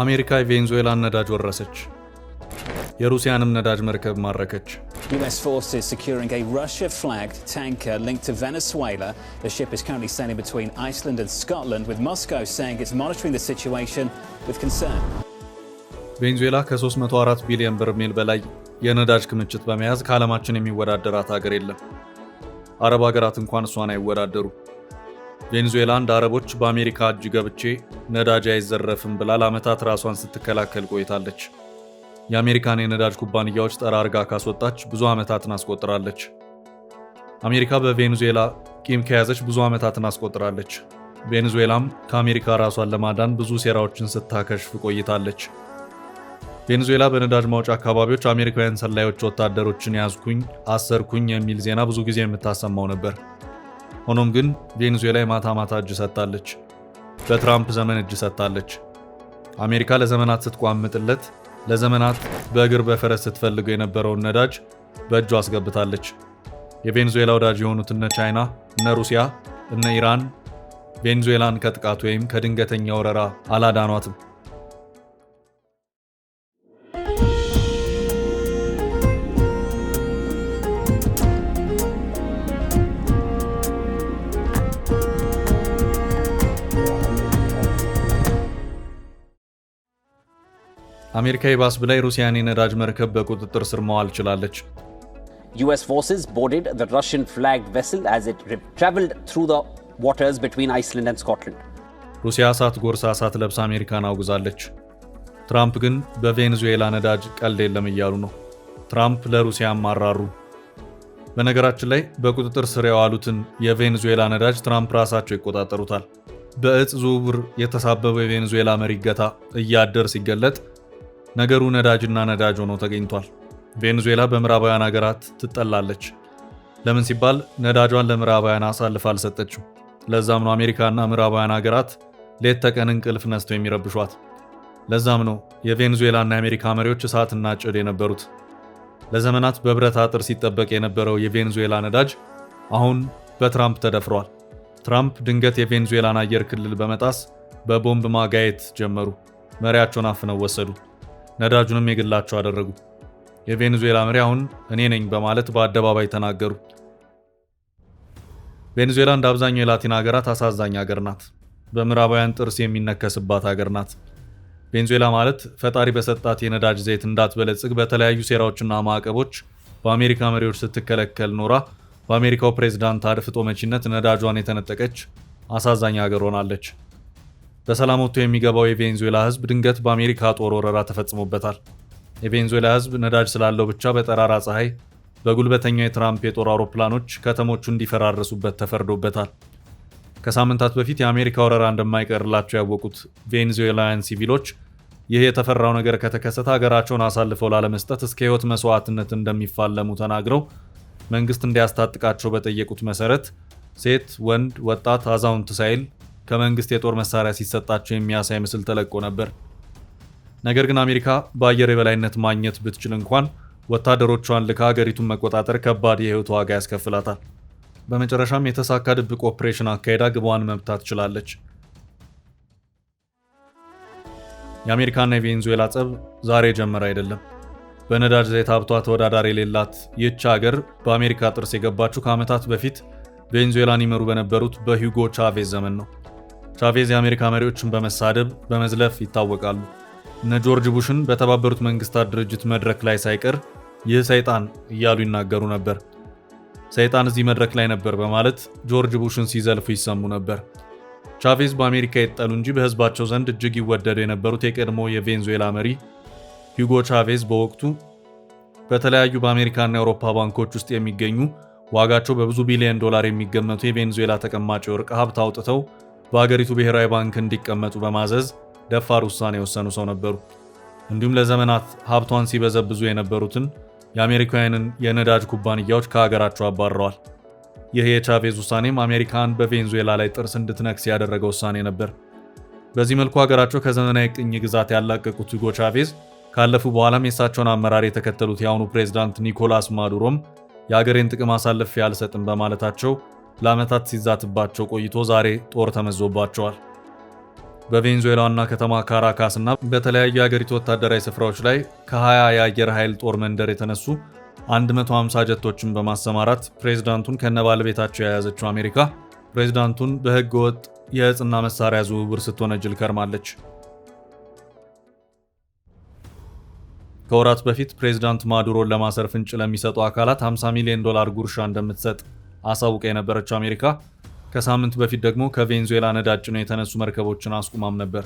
አሜሪካ የቬንዙዌላን ነዳጅ ወረሰች። የሩሲያንም ነዳጅ መርከብ ማረከች። US forces securing a Russia-flagged tanker linked to Venezuela. The ship is currently sailing between Iceland and Scotland, with Moscow saying it's monitoring the situation with concern. ቬንዙዌላ ከ304 ቢሊዮን በርሜል በላይ የነዳጅ ክምችት በመያዝ ከዓለማችን የሚወዳደራት ሀገር የለም። አረብ ሀገራት እንኳን እሷን አይወዳደሩ። ቬንዙዌላ እንደ አረቦች በአሜሪካ እጅ ገብቼ ነዳጅ አይዘረፍም ብላ ለዓመታት ራሷን ስትከላከል ቆይታለች። የአሜሪካን የነዳጅ ኩባንያዎች ጠራርጋ ካስወጣች ብዙ ዓመታትን አስቆጥራለች። አሜሪካ በቬንዙዌላ ቂም ከያዘች ብዙ ዓመታትን አስቆጥራለች። ቬንዙዌላም ከአሜሪካ ራሷን ለማዳን ብዙ ሴራዎችን ስታከሽፍ ቆይታለች። ቬንዙዌላ በነዳጅ ማውጫ አካባቢዎች አሜሪካውያን ሰላዮች ወታደሮችን ያዝኩኝ፣ አሰርኩኝ የሚል ዜና ብዙ ጊዜ የምታሰማው ነበር። ሆኖም ግን ቬንዙዌላ የማታ ማታ እጅ ሰጥታለች። በትራምፕ ዘመን እጅ ሰጥታለች። አሜሪካ ለዘመናት ስትቋምጥለት፣ ለዘመናት በእግር በፈረስ ስትፈልገው የነበረውን ነዳጅ በእጇ አስገብታለች። የቬንዙዌላ ወዳጅ የሆኑት እነ ቻይና፣ እነ ሩሲያ፣ እነ ኢራን ቬንዙዌላን ከጥቃት ወይም ከድንገተኛ ወረራ አላዳኗትም። አሜሪካ ይባስ ብላ የሩሲያን የነዳጅ መርከብ በቁጥጥር ስር ማዋል ችላለች። US forces boarded the Russian-flagged vessel as it traveled through the waters between Iceland and Scotland. ሩሲያ እሳት ጎርሳ እሳት ለብሳ አሜሪካን አውግዛለች። ትራምፕ ግን በቬንዙዌላ ነዳጅ ቀልድ የለም እያሉ ነው። ትራምፕ ለሩሲያ ማራሩ። በነገራችን ላይ በቁጥጥር ስር የዋሉትን የቬንዙዌላ ነዳጅ ትራምፕ ራሳቸው ይቆጣጠሩታል። በእጽ ዝውውር የተሳበበው የቬንዙዌላ መሪ እገታ እያደር ሲገለጥ ነገሩ ነዳጅና ነዳጅ ሆኖ ተገኝቷል። ቬንዙዌላ በምዕራባውያን ሀገራት ትጠላለች። ለምን ሲባል ነዳጇን ለምዕራባውያን አሳልፋ አልሰጠችው። ለዛም ነው አሜሪካና ምዕራባውያን ሀገራት ሌት ተቀን እንቅልፍ ነስተው የሚረብሿት። ለዛም ነው የቬንዙዌላና የአሜሪካ መሪዎች እሳትና ጭድ የነበሩት። ለዘመናት በብረት አጥር ሲጠበቅ የነበረው የቬንዙዌላ ነዳጅ አሁን በትራምፕ ተደፍሯል። ትራምፕ ድንገት የቬንዙዌላን አየር ክልል በመጣስ በቦምብ ማጋየት ጀመሩ። መሪያቸውን አፍነው ወሰዱ። ነዳጁንም የግላቸው አደረጉ። የቬንዙዌላ መሪ አሁን እኔ ነኝ በማለት በአደባባይ ተናገሩ። ቬንዙዌላ እንደ አብዛኛው የላቲን ሀገራት አሳዛኝ ሀገር ናት። በምዕራባውያን ጥርስ የሚነከስባት ሀገር ናት። ቬንዙዌላ ማለት ፈጣሪ በሰጣት የነዳጅ ዘይት እንዳትበለጽግ በተለያዩ ሴራዎችና ማዕቀቦች በአሜሪካ መሪዎች ስትከለከል ኖራ በአሜሪካው ፕሬዝዳንት አድፍጦ መቺነት ነዳጇን የተነጠቀች አሳዛኝ ሀገር ሆናለች። በሰላም ወጥቶ የሚገባው የቬንዙዌላ ሕዝብ ድንገት በአሜሪካ ጦር ወረራ ተፈጽሞበታል። የቬንዙዌላ ሕዝብ ነዳጅ ስላለው ብቻ በጠራራ ፀሐይ በጉልበተኛው የትራምፕ የጦር አውሮፕላኖች ከተሞቹ እንዲፈራረሱበት ተፈርዶበታል። ከሳምንታት በፊት የአሜሪካ ወረራ እንደማይቀርላቸው ያወቁት ቬንዙዌላውያን ሲቪሎች ይህ የተፈራው ነገር ከተከሰተ ሀገራቸውን አሳልፈው ላለመስጠት እስከ ሕይወት መስዋዕትነት እንደሚፋለሙ ተናግረው መንግስት እንዲያስታጥቃቸው በጠየቁት መሰረት ሴት፣ ወንድ፣ ወጣት፣ አዛውንት ሳይል ከመንግስት የጦር መሳሪያ ሲሰጣቸው የሚያሳይ ምስል ተለቆ ነበር። ነገር ግን አሜሪካ በአየር የበላይነት ማግኘት ብትችል እንኳን ወታደሮቿን ልካ ሀገሪቱን መቆጣጠር ከባድ የህይወት ዋጋ ያስከፍላታል። በመጨረሻም የተሳካ ድብቅ ኦፕሬሽን አካሄዳ ግቧን መምታት ትችላለች። የአሜሪካና የቬንዙዌላ ጸብ ዛሬ ጀመረ አይደለም። በነዳጅ ዘይት ሀብቷ ተወዳዳሪ የሌላት ይህች ሀገር በአሜሪካ ጥርስ የገባችው ከዓመታት በፊት ቬንዙዌላን ይመሩ በነበሩት በሂውጎ ቻቬዝ ዘመን ነው። ቻቬዝ የአሜሪካ መሪዎችን በመሳደብ በመዝለፍ ይታወቃሉ። እነ ጆርጅ ቡሽን በተባበሩት መንግስታት ድርጅት መድረክ ላይ ሳይቀር ይህ ሰይጣን እያሉ ይናገሩ ነበር። ሰይጣን እዚህ መድረክ ላይ ነበር በማለት ጆርጅ ቡሽን ሲዘልፉ ይሰሙ ነበር። ቻቬዝ በአሜሪካ የጠሉ እንጂ በህዝባቸው ዘንድ እጅግ ይወደዱ የነበሩት የቀድሞ የቬንዙዌላ መሪ ሂውጎ ቻቬዝ በወቅቱ በተለያዩ በአሜሪካና የአውሮፓ ባንኮች ውስጥ የሚገኙ ዋጋቸው በብዙ ቢሊዮን ዶላር የሚገመቱ የቬንዙዌላ ተቀማጭ ወርቅ ሀብት አውጥተው በአገሪቱ ብሔራዊ ባንክ እንዲቀመጡ በማዘዝ ደፋር ውሳኔ የወሰኑ ሰው ነበሩ። እንዲሁም ለዘመናት ሀብቷን ሲበዘብዙ የነበሩትን የአሜሪካውያንን የነዳጅ ኩባንያዎች ከሀገራቸው አባረዋል። ይህ የቻቬዝ ውሳኔም አሜሪካን በቬንዙዌላ ላይ ጥርስ እንድትነክስ ያደረገ ውሳኔ ነበር። በዚህ መልኩ ሀገራቸው ከዘመናዊ ቅኝ ግዛት ያላቀቁት ሁጎ ቻቬዝ ካለፉ በኋላም የእሳቸውን አመራር የተከተሉት የአሁኑ ፕሬዝዳንት ኒኮላስ ማዱሮም የሀገሬን ጥቅም አሳልፌ አልሰጥም በማለታቸው ለዓመታት ሲዛትባቸው ቆይቶ ዛሬ ጦር ተመዞባቸዋል። በቬንዙዌላ ዋና ከተማ ካራካስ እና በተለያዩ የሀገሪቱ ወታደራዊ ስፍራዎች ላይ ከ20 የአየር ኃይል ጦር መንደር የተነሱ 150 ጀቶችን በማሰማራት ፕሬዝዳንቱን ከነባለቤታቸው የያዘችው አሜሪካ ፕሬዝዳንቱን በሕገ ወጥ የእጽና መሳሪያ ዝውውር ስትወነጅል ከርማለች። ከወራት በፊት ፕሬዝዳንት ማዱሮን ለማሰር ፍንጭ ለሚሰጡ አካላት $50 ሚሊዮን ጉርሻ እንደምትሰጥ አሳውቃ የነበረችው አሜሪካ ከሳምንት በፊት ደግሞ ከቬንዙዌላ ነዳጅ ጭነው የተነሱ መርከቦችን አስቁማም ነበር።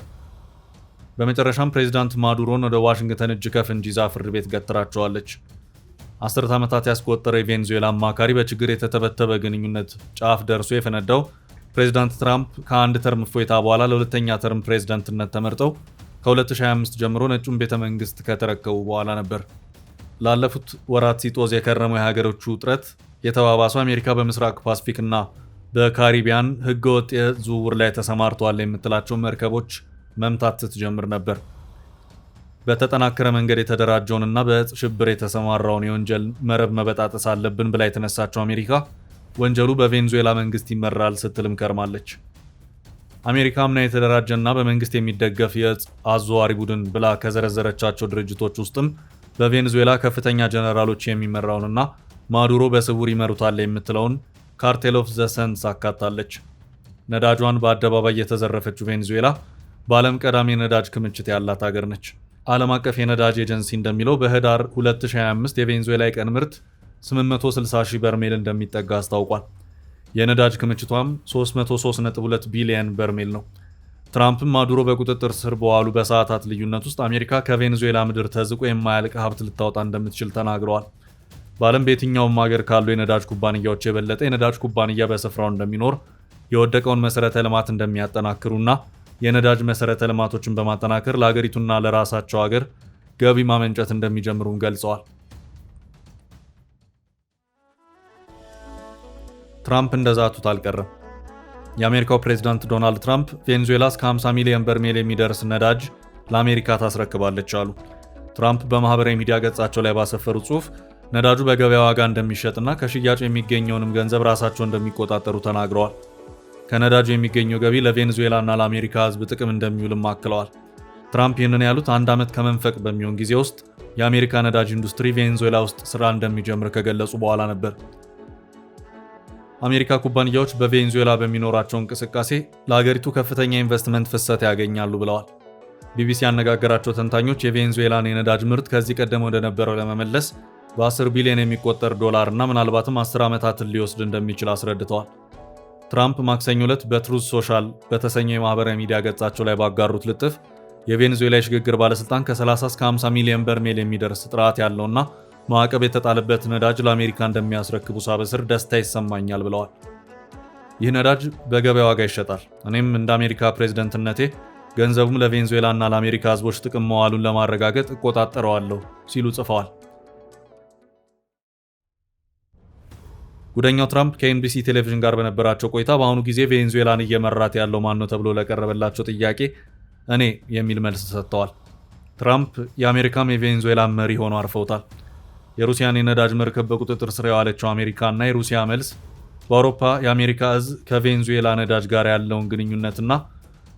በመጨረሻም ፕሬዝዳንት ማዱሮን ወደ ዋሽንግተን እጅ ከፍንጅ ይዛ ፍርድ ቤት ገትራቸዋለች። 10 ዓመታት ያስቆጠረ የቬንዙዌላ አማካሪ በችግር የተተበተበ ግንኙነት ጫፍ ደርሶ የፈነዳው ፕሬዝዳንት ትራምፕ ከአንድ ተርም እፎይታ በኋላ ለሁለተኛ ተርም ፕሬዝዳንትነት ተመርጠው ከ2025 ጀምሮ ነጩን ቤተ መንግስት ከተረከቡ በኋላ ነበር። ላለፉት ወራት ሲጦዝ የከረመው የሀገሮቹ ውጥረት የተባባሰው አሜሪካ በምስራቅ ፓሲፊክ እና በካሪቢያን ህገወጥ የዝውውር ላይ ተሰማርተዋል የምትላቸው መርከቦች መምታት ስትጀምር ነበር። በተጠናከረ መንገድ የተደራጀውንና በእጽ ሽብር የተሰማራውን የወንጀል መረብ መበጣጠስ አለብን ብላ የተነሳቸው አሜሪካ ወንጀሉ በቬንዙዌላ መንግስት ይመራል ስትልም ከርማለች። አሜሪካ አምና የተደራጀና በመንግስት የሚደገፍ የእጽ አዘዋሪ ቡድን ብላ ከዘረዘረቻቸው ድርጅቶች ውስጥም በቬንዙዌላ ከፍተኛ ጀነራሎች የሚመራውንና ማዱሮ በስውር ይመሩታል የምትለውን ካርቴል ኦፍ ዘ ሰንስ አካታለች። ነዳጇን በአደባባይ የተዘረፈችው ቬንዙዌላ በዓለም ቀዳሚ የነዳጅ ክምችት ያላት ሀገር ነች። ዓለም አቀፍ የነዳጅ ኤጀንሲ እንደሚለው በህዳር 2025 የቬንዙዌላ የቀን ምርት 860,000 በርሜል እንደሚጠጋ አስታውቋል። የነዳጅ ክምችቷም 303.2 ቢሊዮን በርሜል ነው። ትራምፕም ማዱሮ በቁጥጥር ስር በዋሉ በሰዓታት ልዩነት ውስጥ አሜሪካ ከቬንዙዌላ ምድር ተዝቆ የማያልቅ ሀብት ልታወጣ እንደምትችል ተናግረዋል። በዓለም በየትኛውም ሀገር ካሉ የነዳጅ ኩባንያዎች የበለጠ የነዳጅ ኩባንያ በስፍራው እንደሚኖር፣ የወደቀውን መሰረተ ልማት እንደሚያጠናክሩና የነዳጅ መሰረተ ልማቶችን በማጠናከር ለሀገሪቱና ለራሳቸው ሀገር ገቢ ማመንጨት እንደሚጀምሩም ገልጸዋል። ትራምፕ እንደዛቱት አልቀረም። የአሜሪካው ፕሬዝዳንት ዶናልድ ትራምፕ ቬንዙዌላ እስከ 50 ሚሊዮን በርሜል የሚደርስ ነዳጅ ለአሜሪካ ታስረክባለች አሉ። ትራምፕ በማህበራዊ ሚዲያ ገጻቸው ላይ ባሰፈሩ ጽሑፍ ነዳጁ በገበያ ዋጋ እንደሚሸጥና ከሽያጩ የሚገኘውንም ገንዘብ ራሳቸው እንደሚቆጣጠሩ ተናግረዋል። ከነዳጁ የሚገኘው ገቢ ለቬንዙዌላና ለአሜሪካ ሕዝብ ጥቅም እንደሚውልም አክለዋል። ትራምፕ ይህንን ያሉት አንድ ዓመት ከመንፈቅ በሚሆን ጊዜ ውስጥ የአሜሪካ ነዳጅ ኢንዱስትሪ ቬንዙዌላ ውስጥ ስራ እንደሚጀምር ከገለጹ በኋላ ነበር። አሜሪካ ኩባንያዎች በቬንዙዌላ በሚኖራቸው እንቅስቃሴ ለሀገሪቱ ከፍተኛ ኢንቨስትመንት ፍሰት ያገኛሉ ብለዋል። ቢቢሲ ያነጋገራቸው ተንታኞች የቬንዙዌላን የነዳጅ ምርት ከዚህ ቀደም ወደ ነበረው ለመመለስ በ10 ቢሊዮን የሚቆጠር ዶላር እና ምናልባትም 10 ዓመታትን ሊወስድ እንደሚችል አስረድተዋል። ትራምፕ ማክሰኞ ዕለት በትሩዝ ሶሻል በተሰኘው የማህበራዊ ሚዲያ ገጻቸው ላይ ባጋሩት ልጥፍ የቬንዙዌላ የሽግግር ባለስልጣን ከ30 እስከ 50 ሚሊዮን በርሜል የሚደርስ ጥራት ያለውና ማዕቀብ የተጣለበት ነዳጅ ለአሜሪካ እንደሚያስረክቡ ሳበስር ደስታ ይሰማኛል ብለዋል። ይህ ነዳጅ በገበያ ዋጋ ይሸጣል። እኔም እንደ አሜሪካ ፕሬዝደንትነቴ ገንዘቡም ለቬንዙዌላ እና ለአሜሪካ ሕዝቦች ጥቅም መዋሉን ለማረጋገጥ እቆጣጠረዋለሁ ሲሉ ጽፈዋል። ጉደኛው ትራምፕ ከኤንቢሲ ቴሌቪዥን ጋር በነበራቸው ቆይታ በአሁኑ ጊዜ ቬንዙዌላን እየመራት ያለው ማን ነው ተብሎ ለቀረበላቸው ጥያቄ እኔ የሚል መልስ ሰጥተዋል። ትራምፕ የአሜሪካም የቬንዙዌላን መሪ ሆነው አርፈውታል። የሩሲያን የነዳጅ መርከብ በቁጥጥር ስር የዋለችው አሜሪካ እና የሩሲያ መልስ በአውሮፓ የአሜሪካ እዝ ከቬንዙዌላ ነዳጅ ጋር ያለውን ግንኙነትና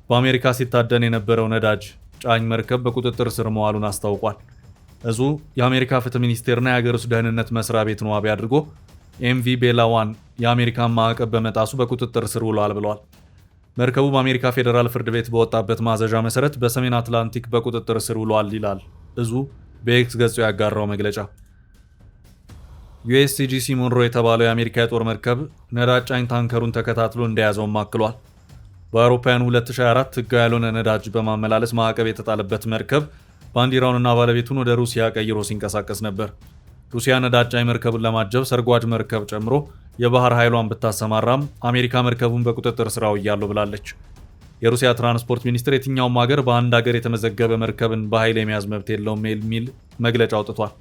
በአሜሪካ ሲታደን የነበረው ነዳጅ ጫኝ መርከብ በቁጥጥር ስር መዋሉን አስታውቋል። እዙ የአሜሪካ ፍትህ ሚኒስቴርና የሀገር ውስጥ ደህንነት መስሪያ ቤትን ዋቢ አድርጎ ኤምቪ ቤላ ዋን የአሜሪካን ማዕቀብ በመጣሱ በቁጥጥር ስር ውሏል ብለዋል። መርከቡ በአሜሪካ ፌዴራል ፍርድ ቤት በወጣበት ማዘዣ መሰረት በሰሜን አትላንቲክ በቁጥጥር ስር ውሏል ይላል እዙ በኤክስ ገጹ ያጋራው መግለጫ። ዩኤስሲጂሲ ሞንሮ የተባለው የአሜሪካ የጦር መርከብ ነዳጅ ጫኝ ታንከሩን ተከታትሎ እንደያዘውም አክሏል። በአውሮፓውያኑ 2024 ህጋዊ ያልሆነ ነዳጅ በማመላለስ ማዕቀብ የተጣለበት መርከብ ባንዲራውንና ባለቤቱን ወደ ሩሲያ ቀይሮ ሲንቀሳቀስ ነበር። ሩሲያ ነዳጅ ጫኝ መርከቡን ለማጀብ ሰርጓጅ መርከብ ጨምሮ የባህር ኃይሏን ብታሰማራም አሜሪካ መርከቡን በቁጥጥር ስር አውያለሁ ብላለች። የሩሲያ ትራንስፖርት ሚኒስትር የትኛውም ሀገር በአንድ ሀገር የተመዘገበ መርከብን በኃይል የመያዝ መብት የለውም የሚል መግለጫ አውጥቷል።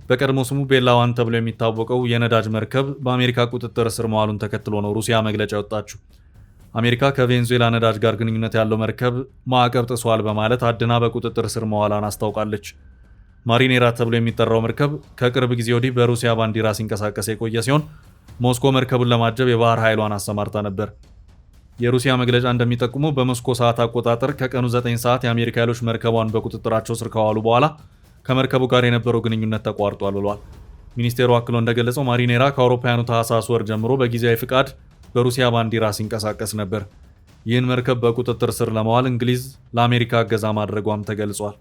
በቀድሞ ስሙ ቤላ ዋን ተብሎ የሚታወቀው የነዳጅ መርከብ በአሜሪካ ቁጥጥር ስር መዋሉን ተከትሎ ነው ሩሲያ መግለጫ ያወጣችው። አሜሪካ ከቬንዙዌላ ነዳጅ ጋር ግንኙነት ያለው መርከብ ማዕቀብ ጥሷል በማለት አድና በቁጥጥር ስር መዋላን አስታውቃለች። ማሪኔራ ተብሎ የሚጠራው መርከብ ከቅርብ ጊዜ ወዲህ በሩሲያ ባንዲራ ሲንቀሳቀስ የቆየ ሲሆን ሞስኮ መርከቡን ለማጀብ የባህር ኃይሏን አሰማርታ ነበር። የሩሲያ መግለጫ እንደሚጠቁመው በሞስኮ ሰዓት አቆጣጠር ከቀኑ 9 ሰዓት የአሜሪካ ኃይሎች መርከቧን በቁጥጥራቸው ስር ከዋሉ በኋላ ከመርከቡ ጋር የነበረው ግንኙነት ተቋርጧል ብሏል። ሚኒስቴሩ አክሎ እንደገለጸው ማሪኔራ ከአውሮፓውያኑ ታህሳስ ወር ጀምሮ በጊዜያዊ ፍቃድ በሩሲያ ባንዲራ ሲንቀሳቀስ ነበር። ይህን መርከብ በቁጥጥር ስር ለማዋል እንግሊዝ ለአሜሪካ እገዛ ማድረጓም ተገልጿል።